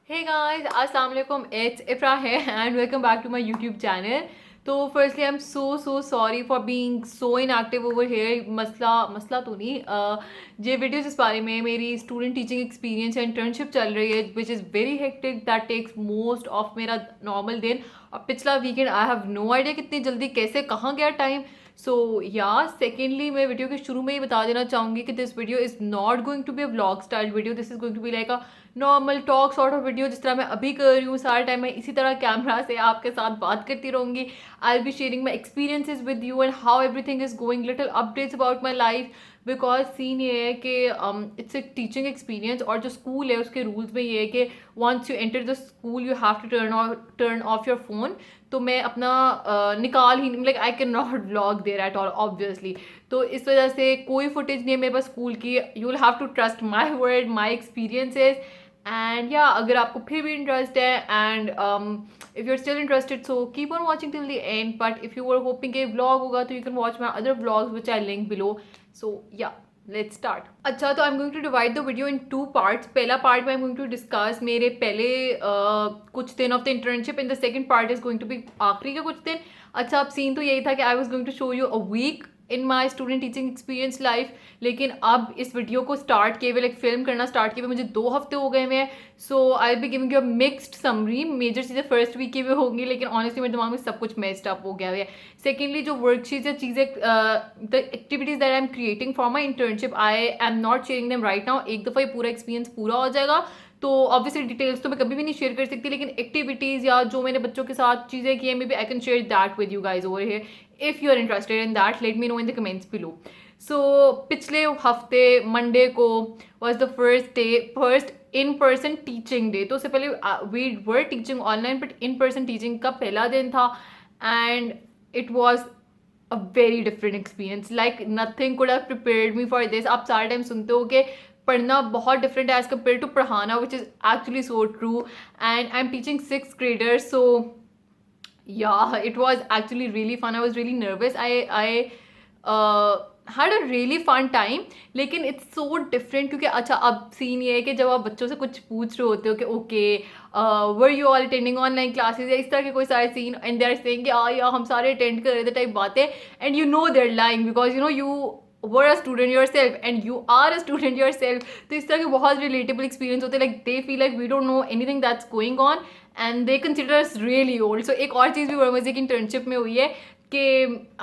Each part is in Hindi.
Hey guys, अस्सलाम वालेकुम. It's Ifra here and welcome back to my YouTube channel. तो firstly I'm so sorry for being so inactive over here. मसला तो नहीं, ये वीडियोस इस बारे में मेरी स्टूडेंट टीचिंग एक्सपीरियंस या इंटर्नशिप चल रही है which is very hectic. That takes most of मेरा नॉर्मल दिन. और पिछला weekend I have no idea कितनी जल्दी कैसे कहाँ गया टाइम. सो या सेकेंडली मैं वीडियो के शुरू में ही बता देना चाहूँगी कि this video is not going to be a vlog style video. This is going to be like a normal talk sort of video. जिस तरह मैं अभी कर रही हूँ सारा टाइम मैं इसी तरह कैमरा से आपके साथ बात करती रहूँगी. I will be sharing my experiences with you and how everything is going, little updates about my life. Because scene ये है कि इट्स ए टीचिंग एक्सपीरियंस और जो स्कूल है उसके रूल्स में ये है कि once you enter the school you have to turn off your phone. तो मैं अपना निकाल ही like I can not vlog there at all obviously. तो इस वजह से कोई फुटेज नहीं है मेरे पास स्कूल की. You will have to trust my word, my experiences. And yeah अगर आपको फिर भी इंटरेस्ट है and if you are still interested so keep on watching till the end. But if you are hoping कि व्लॉग होगा तो you can watch my other vlogs which I link below. So yeah let's start. अच्छा, तो I am going to divide the video in 2 parts. पहला पार्ट में I am going to discuss मेरे पहले कुछ दिन of the internship. In the second part is going to be आखिरी के कुछ दिन. अच्छा, अब सीन तो यही था कि I was going to show you a week in my student teaching experience life. लेकिन अब इस वीडियो को स्टार्ट किए हुए लाइक फिल्म करना स्टार्ट किए हुए मुझे 2 हफ्ते हो गए हुए हैं. So I be giving you a mixed summary. Major चीज़ें फर्स्ट वीक की भी होंगी लेकिन ऑनेस्टली मेरे दिमाग में सब कुछ मेस्ड अप हो गया है. सेकेंडली जो वर्कशीट्स या चीज़ें the activities that I am creating for my internship I am not sharing them right now. एक दफ़ा ये पूरा एक्सपीरियंस पूरा हो जाएगा तो ऑब्वियसली डिटेल्स तो मैं कभी भी नहीं शेयर कर सकती. लेकिन एक्टिविटीज़ या जो मैंने बच्चों के साथ चीज़ें की हैं maybe I can share that with you guys over here. If you are interested in that let me know in the comments below. So पिछले हफ्ते मंडे को was the first in person teaching day. तो उससे पहले we were teaching online but in person teaching का पहला दिन था and it was a very different experience. Like nothing could have prepared me for this. आप सारे टाइम सुनते हो कि पढ़ना बहुत डिफरेंट है एज कम्पेयर टू पढ़ाना which is actually so true. And I am teaching 6th graders. So yeah, it was actually really fun. I was really nervous. I had a really fun time. लेकिन it's so different क्योंकि अच्छा अब सीन ये है कि जब आप बच्चों से कुछ पूछ रहे होते हो कि okay were you all attending online classes या इस तरह के कोई सारे scene and they are saying कि या हम सारे अटेंड कर रहे थे टाइप बातें. And you know they're lying because you know you were a student yourself and you are a student yourself. तो इस तरह के बहुत relatable experience होते हैं. Like they feel like we don't know anything that's going on and they consider us really old. So एक और चीज़ भी बड़ी मजे की इंटर्नशिप में हुई है कि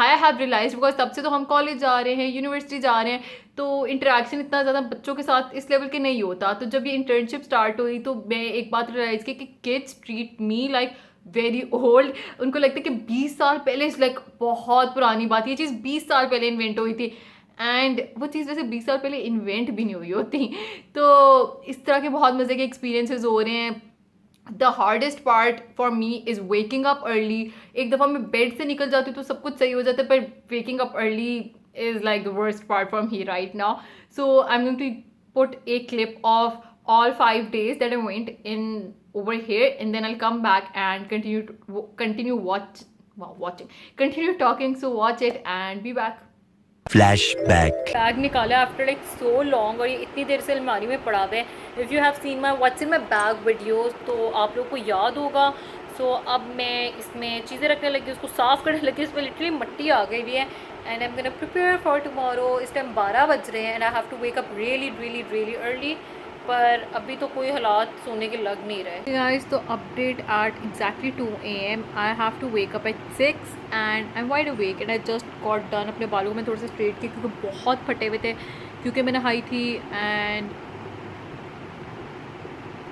आई हैव रियलाइज बिकॉज तब से तो हम कॉलेज जा रहे हैं, यूनिवर्सिटी जा रहे हैं, तो इंटरेक्शन इतना ज़्यादा बच्चों के साथ इस लेवल के नहीं होता. तो जब ये इंटर्नशिप स्टार्ट हुई तो मैं एक बात रियलाइज़ की कि kids treat me like very old. उनको लगता है कि 20 साल पहले लाइक बहुत पुरानी बात. ये चीज़ 20 साल पहले इन्वेंट हुई थी एंड वो चीज़ वैसे 20 साल पहले इन्वेंट भी नहीं हुई होती. तो इस तरह के बहुत मज़े के एक्सपीरियंसेस हो रहे हैं. The hardest part for me is waking up early. एक दफ़ा मैं बेड से निकल जाती हूँ तो सब कुछ सही हो जाता है पर waking up early is like the worst part for me right now. So I am going to put a clip of all 5 days that I went in over here and then I'll come back and continue talking. So watch it and be back. Flashback. Bag निकाला आफ्टर लाइक सो लॉन्ग और ये इतनी देर से अलमारी में पड़ा हुआ है. If you have seen my what's in my bag videos तो आप लोग को याद होगा. सो अब मैं इसमें चीज़ें रखने लगी, उसको साफ़ करने लगी. इसमें लिटरली मिट्टी आ गई हुई है and I am gonna prepare for tomorrow. इस टाइम 12 बज रहे हैं and I have to wake up really early. पर अभी तो कोई हालात सोने के लग नहीं रहे. गाइस, तो update at exactly 2 AM I have to wake up at 6 and I am wide awake and I just got done. अपने बालों में थोड़े से स्ट्रेट किए क्योंकि बहुत फटे हुए थे क्योंकि मैं नहाई थी. And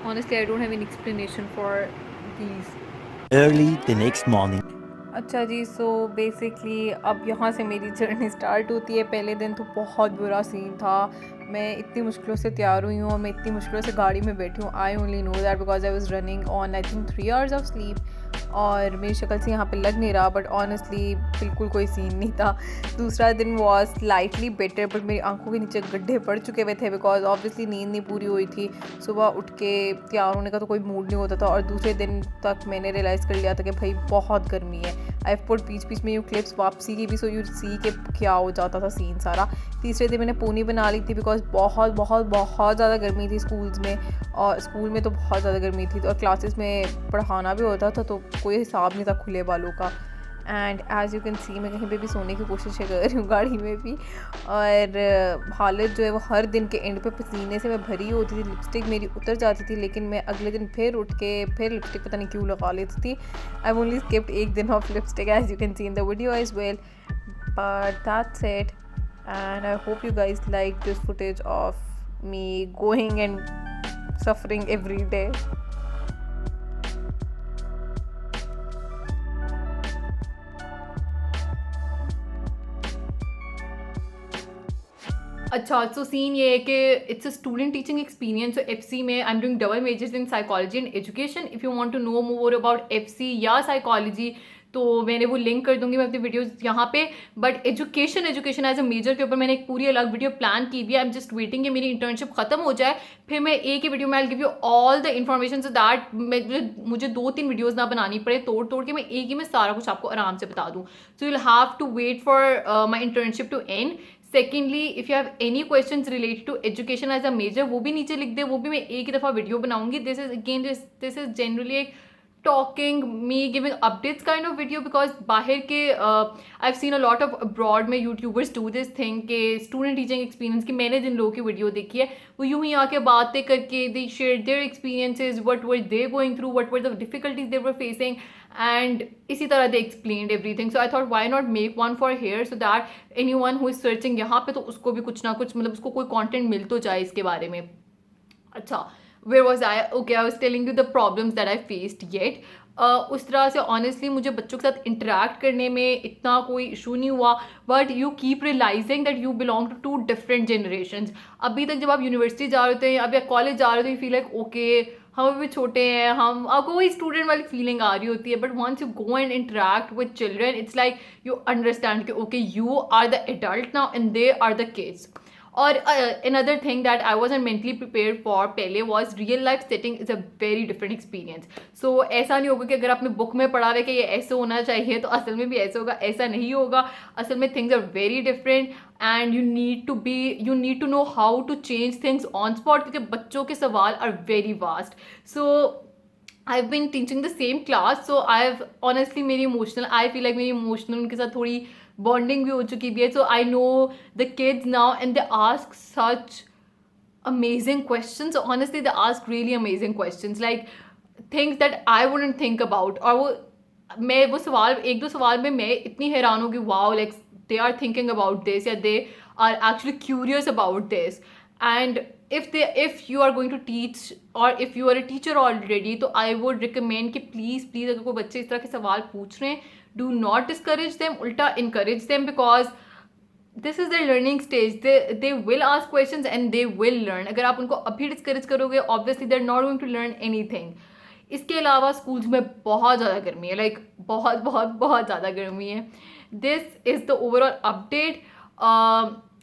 honestly I don't have any explanation for these. Early the next morning. अच्छा जी, सो बेसिकली अब यहाँ से मेरी जर्नी स्टार्ट होती है. पहले दिन तो बहुत बुरा सीन था. मैं इतनी मुश्किलों से तैयार हुई हूँ और मैं इतनी मुश्किलों से गाड़ी में बैठी हूँ. I only know that because I was running on I think 3 hours of sleep. और मेरी शक्ल से यहाँ पे लग नहीं रहा बट ऑनेस्टली बिल्कुल कोई सीन नहीं था. दूसरा दिन वॉज स्लाइटली बेटर बट मेरी आंखों के नीचे गड्ढे पड़ चुके हुए थे बिकॉज ऑब्वियसली नींद नहीं पूरी हुई थी. सुबह उठ के तैयार होने का तो कोई मूड नहीं होता था. और दूसरे दिन तक मैंने रियलाइज़ कर लिया था कि भाई बहुत गर्मी है. आई पुट बीच बीच में यू क्लिप्स वापसी की भी, सो यू सी के क्या हो जाता था सीन सारा। तीसरे दिन मैंने पोनी बना ली थी बिकॉज बहुत बहुत बहुत ज़्यादा गर्मी थी स्कूल्स में, और स्कूल में तो बहुत ज़्यादा गर्मी थी और क्लासेस में पढ़ाना भी होता था तो कोई हिसाब नहीं था खुले बालों का। एंड एज़ यू कैन सी मैं कहीं पे भी सोने की कोशिश कर रही हूँ गाड़ी में भी, और हालत जो है वो हर दिन के एंड पे पसीने से मैं भरी होती थी, लिपस्टिक मेरी उतर जाती थी, लेकिन मैं अगले दिन फिर उठ के फिर लिपस्टिक पता नहीं क्यों लगा लेती थी। आई ओनली स्किप्ड एक दिन of lipstick as you can see in the video as well, but that's it and I hope you guys like this footage of me going and suffering every day. अच्छा, सो सीन ये है कि it's a student teaching experience. FC में I am doing double majors in psychology and education. If you want to know more about FC या साइकोलॉजी तो मैंने वो लिंक कर दूंगी मैं अपनी वीडियोस यहाँ पे। But education as a major के ऊपर मैंने एक पूरी अलग वीडियो प्लान की हुई है। आई एम जस्ट वेटिंग कि मेरी इंटर्नशिप खत्म हो जाए, फिर मैं एक ही वीडियो में I give you all the information so that मुझे 2-3 वीडियोस ना बनानी पड़े तोड़ तोड़ के, मैं एक ही में सारा कुछ आपको आराम से बता दूँ। So you will have to wait for my internship to end. Secondly, if you have any questions related to education as a major वो भी नीचे लिख दे, वो भी मैं एक ही दफ़ा वीडियो बनाऊंगी। दिस इज जनरली एक talking me giving updates kind of video because बाहर के I have seen a lot of abroad में यूट्यूबर्स डू दिस थिंग के स्टूडेंट टीचिंग एक्सपीरियंस की। मैंने जिन लोगों की वीडियो देखी है वो यूं ही आके बातें करके they share their experiences, what were they going through, what were the difficulties they were facing, and इसी तरह they explained everything. So I thought why not make one for here so that anyone who is searching यहाँ पे तो उसको भी कुछ ना कुछ मतलब उसको कोई कॉन्टेंट मिल तो जाए इसके बारे में। अच्छा, where was I? Okay, I was telling you the problems that I faced yet. उस तरह से ऑनेस्टली मुझे बच्चों के साथ इंटरेक्ट करने में इतना कोई इशू नहीं हुआ, but you keep realizing that you belong to 2 different generations. अभी तक जब आप यूनिवर्सिटी जा रहे होते हैं या कॉलेज जा रहे होते हैं, यू फील लाइक ओके हम अभी छोटे हैं, हम आपको वही स्टूडेंट वाली फीलिंग आ रही होती है। But once you go and interact with children it's like you understand कि okay you are the adult now and they are the kids. और another thing that I wasn't mentally prepared for पहले was real life setting is a very different experience. So ऐसा नहीं होगा कि अगर आपने बुक में पढ़ा हुआ है कि ये ऐसे होना चाहिए तो असल में भी ऐसे होगा, ऐसा नहीं होगा। असल में things are very different and you need to know how to change things on spot क्योंकि बच्चों के सवाल are very vast. So I've been teaching the same class, so I've honestly मेरी emotional उनके साथ थोड़ी बॉन्डिंग भी हो चुकी भी है। So I know the kids now and they ask such amazing questions. Honestly they ask really amazing questions like things that I wouldn't think about. और वो सवाल 1-2 सवाल में मैं इतनी हैरान हूँ कि wow like they are thinking about this या they are actually curious about this. And if you are going to teach or if you are a teacher already तो I would recommend कि please अगर कोई बच्चे इस तरह के सवाल पूछ रहे हैं do not discourage them, उल्टा encourage them because this is their learning stage. They will ask questions and they will learn. अगर आप उनको अभी discourage करोगे obviously they're not going to learn anything. इसके अलावा स्कूल्स में बहुत ज़्यादा गर्मी है, लाइक बहुत ज़्यादा गर्मी है। This is the overall update.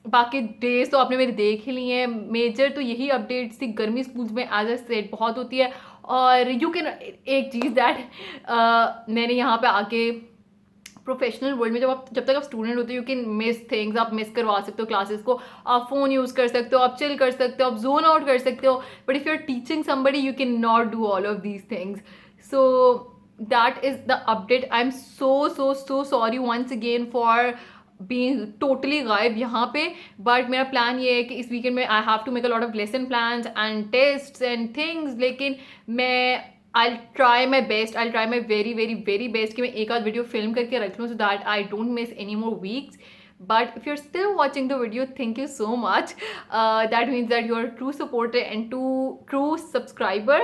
बाकी डेज तो आपने मेरे देख ही लिए हैं। मेजर तो यही अपडेट्स थी। गर्मी स्कूल्स में एज अ सेट बहुत होती है और यू कैन एक चीज़ दैट मैंने यहाँ पे आके प्रोफेशनल वर्ल्ड में जब तक आप स्टूडेंट होते हो यू कैन मिस थिंग्स, आप मिस करवा सकते हो क्लासेस को, आप फ़ोन यूज़ कर सकते हो, आप चिल कर सकते हो, आप जोन आउट कर सकते हो। But if you are teaching somebody you can not do all of these things. So that is the update. I am so sorry once again for being totally गायब यहाँ पे। बट मेरा प्लान ये है कि इस वीकेंड में I have to make a lot of lesson plans and tests and things, लेकिन मैं I'll try my very best कि मैं एक आध वीडियो फिल्म करके रख लूँ so that I don't miss any more weeks. But if you're still watching the video, thank you so much. That means that you're a true supporter and true subscriber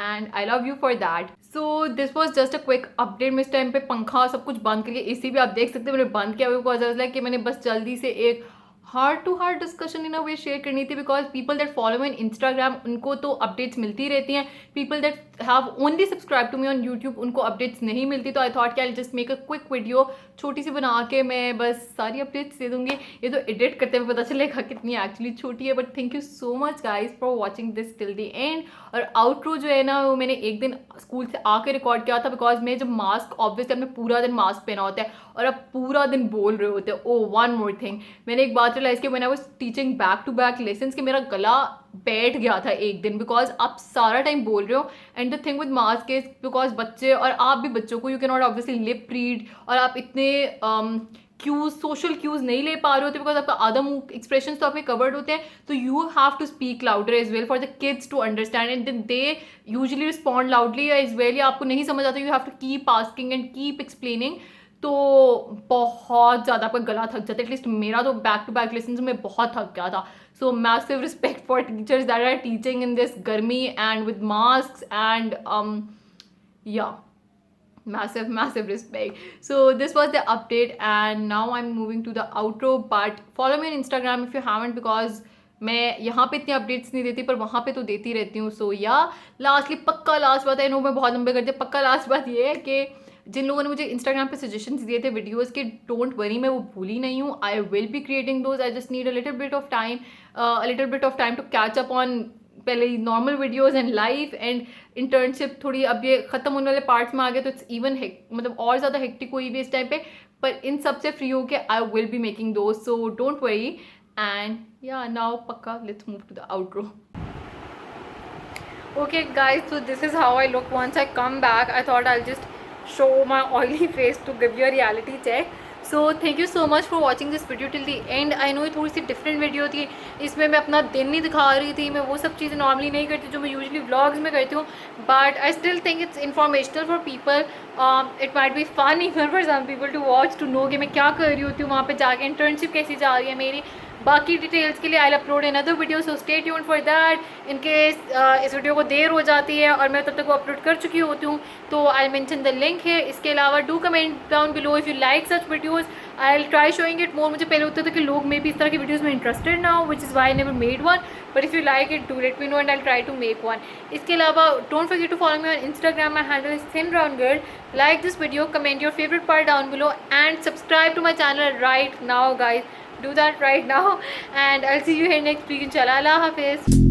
and I love you for that. So this was just a quick update. मैं इस टाइम पे पंखा सब कुछ बंद करके AC भी आप देख सकते हैं मैंने बंद किया हुआ बिकॉज आई वाज लाइक कि मैंने बस जल्दी से एक heart to heart discussion in a way share करनी थी because people that follow me in Instagram उनको तो अपडेट्स मिलती रहती हैं, people that have only subscribed to me on YouTube, उनको अपडेट्स नहीं मिलती, तो आई थॉट कि I just make a quick video छोटी सी बना के मैं बस सारी अपडेट्स दे दूँगी। ये तो एडिट करते हुए पता चलेगा कितनी एक्चुअली छोटी है, but thank you so much guys for watching this till the end. और आउटरो जो है ना वो मैंने एक दिन स्कूल से आके रिकॉर्ड किया था, बिकॉज मैं जब मास्क, ऑब्वियसली आपने पूरा दिन मास्क पहना होता है और आप पूरा दिन बोल रहे होते हैं। ओ वन मोर थिंग, मैंने एक बात रियलाइज की, मैंने I was teaching back to back lessons, कि मेरा गला बैठ गया था एक दिन, बिकॉज आप सारा टाइम बोल रहे हो। And the thing with mask is because बच्चे, और आप भी बच्चों को, you can not obviously lip read, और आप इतने क्यूज, सोशल क्यूज नहीं ले पा रहे होते, बिकॉज आपका आधा मुंह एक्सप्रेशन तो आपके कवर्ड होते हैं, तो you have to speak louder as well for the kids to understand, and then they usually respond loudly as well, या आपको नहीं समझ आता, you have to keep asking and keep explaining. तो बहुत ज़्यादा आपका गला थक जाता है, एटलीस्ट मेरा तो बैक टू बैक लेसन में बहुत थक गया था। So massive respect for teachers that are teaching in this गर्मी and with mask and yeah massive respect. So this was the update and now I'm moving to the outro, but follow me on Instagram if you haven't, because मैं यहाँ पे इतनी अपडेट्स नहीं देती पर वहाँ पे तो देती रहती हूँ। सो या लास्टली पक्का लास्ट बात है, नो मैं बहुत लंबे कर दिया, पक्का लास्ट बात ये है कि जिन लोगों ने मुझे इंस्टाग्राम पे सजेशंस दिए थे वीडियोस के, डोंट वरी, मैं वो भूली नहीं हूँ। I will be creating those, I just need a little bit of time to catch up on पहले normal videos and life and internship. थोड़ी अब ये ख़त्म होने वाले पार्ट्स में आ गए, तो इट्स इवन मतलब और ज़्यादा हेक्टिक हुई भी इस टाइम पे, पर इन सब से फ्री होके I will be making those, so don't worry. And yeah now पक्का let's move to the outro. Okay guys, so this is how I look once I come back. I thought I'll just show my oily face to give you a reality check. So thank you so much for watching this video till the end. I know ये थोड़ी सी डिफरेंट वीडियो थी, इसमें मैं अपना दिन नहीं दिखा रही थी, मैं वो सब चीज़ें नॉर्मली नहीं करती जो मैं यूजुअली व्लॉग्स में करती हूँ, but I still think it's informational for people. It might be fun even for some people to watch, to know कि मैं क्या कर रही होती हूँ वहाँ पे जाके, इंटर्नशिप कैसी जा रही है मेरी। बाकी डिटेल्स के लिए I upload another video, so stay tuned for that. In case इस वीडियो को देर हो जाती है और मैं तब तक वो अपलोड कर चुकी होती हूँ, तो आई मेंशन द लिंक है। इसके अलावा do comment down below if you like such videos, I will try showing it more. मुझे पहले होता था कि लोग मे भी इस तरह की वीडियोज़ में इंटरेस्टेड ना हो, which is why I never made one, but if you like it do let me know and I try to make one. इसके अलावा don't forget to follow me on Instagram, my handle is thin brown girl. Like this video, comment your favourite part down below and subscribe to my channel right now guys, do that right now and I'll see you here next week inshallah. Allah Hafiz.